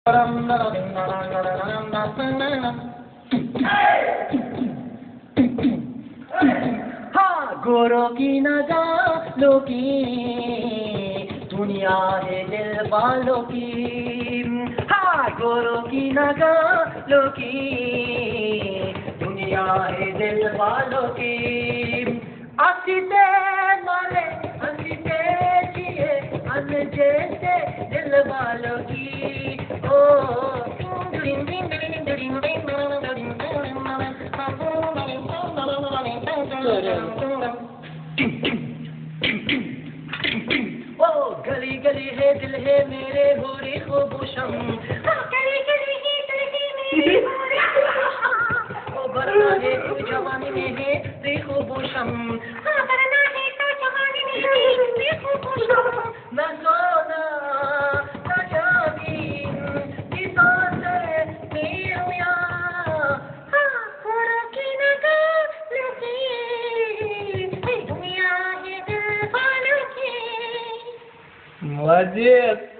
हाँ गोरों की नगालों की दुनिया है दिल वालों की। हाँ गोरों की नगालों की दुनिया है दिल वालों की। हंसते मरे हंसते जिए हंस जैसे दिल वालों की। ओ ओ गली गली है दिल है मेरे हो रे खूबूशम। गली गली है दिल है मेरे हो रे खूबूशम। ओ बरना है तू जवानी में है रे खूबूशम। बरना है तू जवानी में है रे खूबूशम। न सोना न चांदी की सांसें मेरी Молодец!